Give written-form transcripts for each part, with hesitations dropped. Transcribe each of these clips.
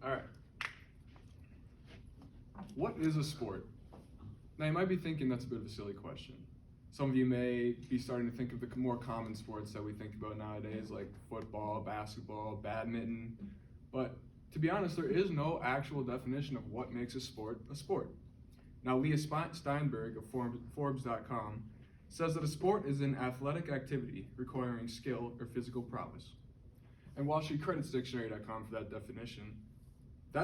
All right. What is a sport? Now, you might be thinking that's a bit of a silly question. Some of you may be starting to think of the more common sports that we think about nowadays, like football, basketball, badminton. But to be honest, there is no actual definition of what makes a sport a sport. Now, Leah Steinberg of Forbes.com says that a sport is an athletic activity requiring skill or physical prowess. And while she credits Dictionary.com for that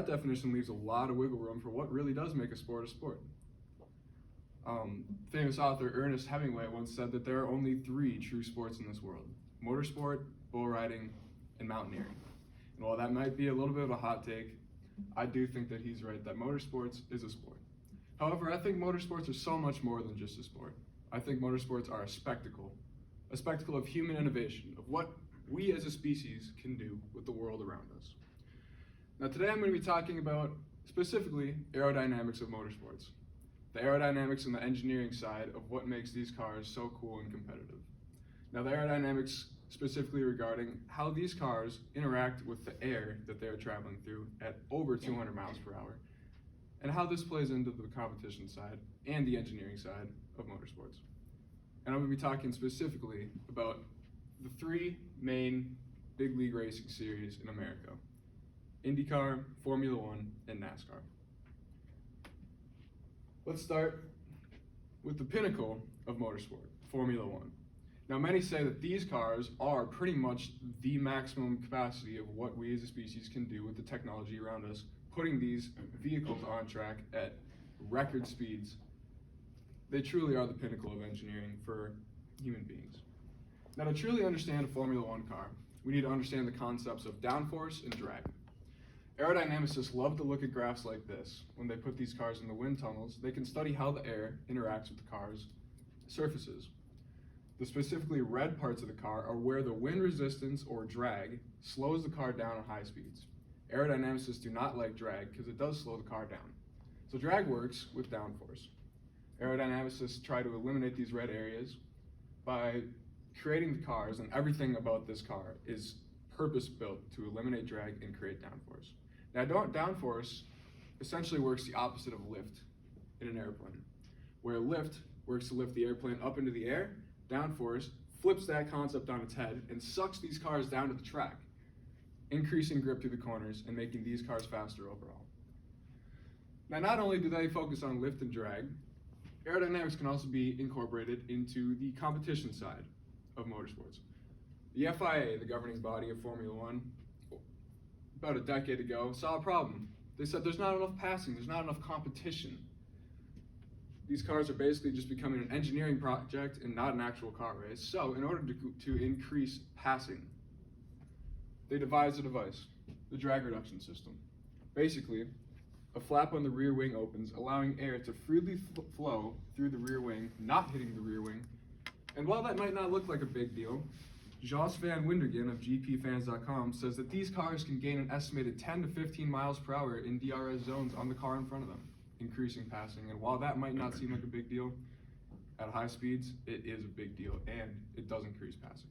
definition leaves a lot of wiggle room for what really does make a sport a sport. Famous author Ernest Hemingway once said that there are only 3 true sports in this world: motorsport, bull riding, and mountaineering. And while that might be a little bit of a hot take, I do think that he's right, that motorsports is a sport. However, I think motorsports are so much more than just a sport. I think motorsports are a spectacle of human innovation, of what we as a species can do with the world around us. Now today I'm going to be talking about specifically aerodynamics of motorsports. The aerodynamics and the engineering side of what makes these cars so cool and competitive. Now the aerodynamics specifically regarding how these cars interact with the air that they're traveling through at over 200 miles per hour, and how this plays into the competition side and the engineering side of motorsports. And I'm going to be talking specifically about the 3 main big league racing series in America: IndyCar, Formula One, and NASCAR. Let's start with the pinnacle of motorsport, Formula One. Now, many say that these cars are pretty much the maximum capacity of what we as a species can do with the technology around us, putting these vehicles on track at record speeds. They truly are the pinnacle of engineering for human beings. Now, to truly understand a Formula One car, we need to understand the concepts of downforce and drag. Aerodynamicists love to look at graphs like this. When they put these cars in the wind tunnels, they can study how the air interacts with the car's surfaces. The specifically red parts of the car are where the wind resistance or drag slows the car down at high speeds. Aerodynamicists do not like drag because it does slow the car down. So drag works with downforce. Aerodynamicists try to eliminate these red areas by creating the cars, and everything about this car is purpose-built to eliminate drag and create downforce. Now, downforce essentially works the opposite of lift in an airplane. Where lift works to lift the airplane up into the air, downforce flips that concept on its head and sucks these cars down to the track, increasing grip through the corners and making these cars faster overall. Now, not only do they focus on lift and drag, aerodynamics can also be incorporated into the competition side of motorsports. The FIA, the governing body of Formula One, about a decade ago, saw a problem. They said there's not enough passing, there's not enough competition. These cars are basically just becoming an engineering project and not an actual car race. So in order to increase passing, they devised a device, the drag reduction system. Basically, a flap on the rear wing opens, allowing air to freely flow through the rear wing, not hitting the rear wing. And while that might not look like a big deal, Jos van Winderen of GPFans.com says that these cars can gain an estimated 10 to 15 miles per hour in DRS zones on the car in front of them, increasing passing. And while that might not seem like a big deal, at high speeds, it is a big deal, and it does increase passing.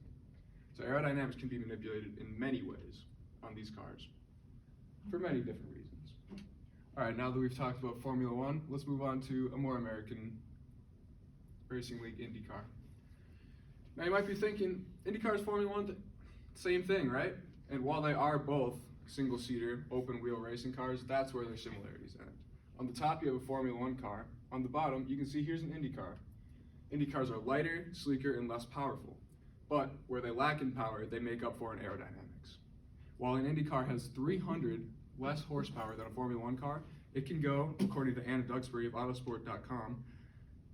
So aerodynamics can be manipulated in many ways on these cars for many different reasons. All right, now that we've talked about Formula One, let's move on to a more American racing league, IndyCar. Now you might be thinking, IndyCar's Formula One, same thing, right? And while they are both single-seater, open-wheel racing cars, that's where their similarities end. On the top, you have a Formula One car. On the bottom, you can see here's an IndyCar. IndyCars are lighter, sleeker, and less powerful. But where they lack in power, they make up for in aerodynamics. While an IndyCar has 300 less horsepower than a Formula One car, it can go, according to Anna Duxbury of Autosport.com,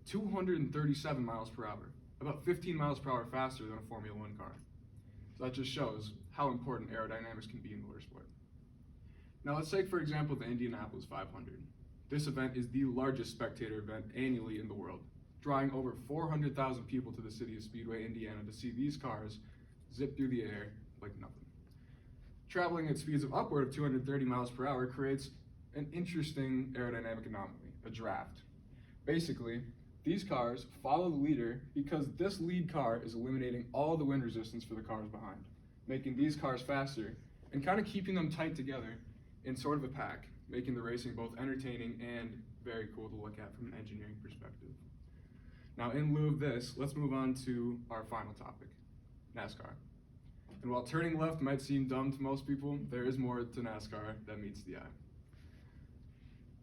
237 miles per hour. About 15 miles per hour faster than a Formula One car. So that just shows how important aerodynamics can be in motorsport. Now let's take, for example, the Indianapolis 500. This event is the largest spectator event annually in the world, drawing over 400,000 people to the city of Speedway, Indiana to see these cars zip through the air like nothing. Traveling at speeds of upward of 230 miles per hour creates an interesting aerodynamic anomaly, a draft. Basically, these cars follow the leader because this lead car is eliminating all the wind resistance for the cars behind, making these cars faster and kind of keeping them tight together in sort of a pack, making the racing both entertaining and very cool to look at from an engineering perspective. Now, in lieu of this, let's move on to our final topic, NASCAR. And while turning left might seem dumb to most people, there is more to NASCAR that meets the eye.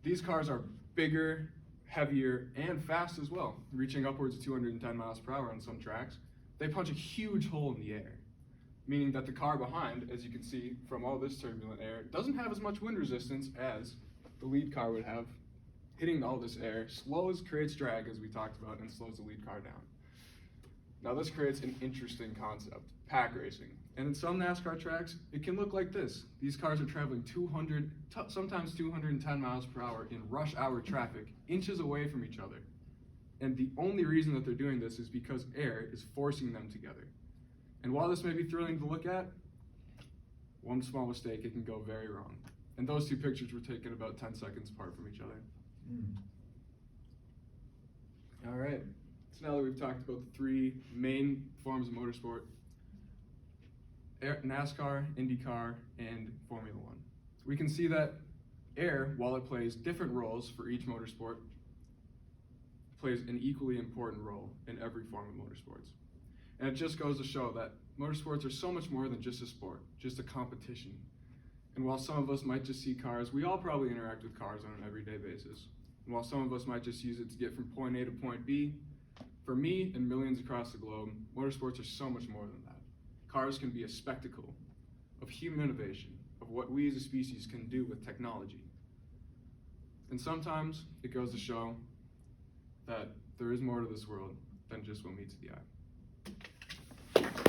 These cars are bigger, heavier, and fast as well, reaching upwards of 210 miles per hour on some tracks. They punch a huge hole in the air, meaning that the car behind, as you can see from all this turbulent air, doesn't have as much wind resistance as the lead car would have. Hitting all this air creates drag, as we talked about, and slows the lead car down. Now this creates an interesting concept, pack racing. And in some NASCAR tracks, it can look like this. These cars are traveling sometimes 210 miles per hour in rush hour traffic, inches away from each other. And the only reason that they're doing this is because air is forcing them together. And while this may be thrilling to look at, one small mistake, it can go very wrong. And those two pictures were taken about 10 seconds apart from each other. All right, so now that we've talked about the three main forms of motorsport, NASCAR, IndyCar, and Formula One, we can see that air, while it plays different roles for each motorsport, plays an equally important role in every form of motorsports. And it just goes to show that motorsports are so much more than just a sport, just a competition. And while some of us might just see cars, we all probably interact with cars on an everyday basis. And while some of us might just use it to get from point A to point B, for me and millions across the globe, motorsports are so much more than that. Cars can be a spectacle of human innovation, of what we as a species can do with technology. And sometimes it goes to show that there is more to this world than just what meets the eye.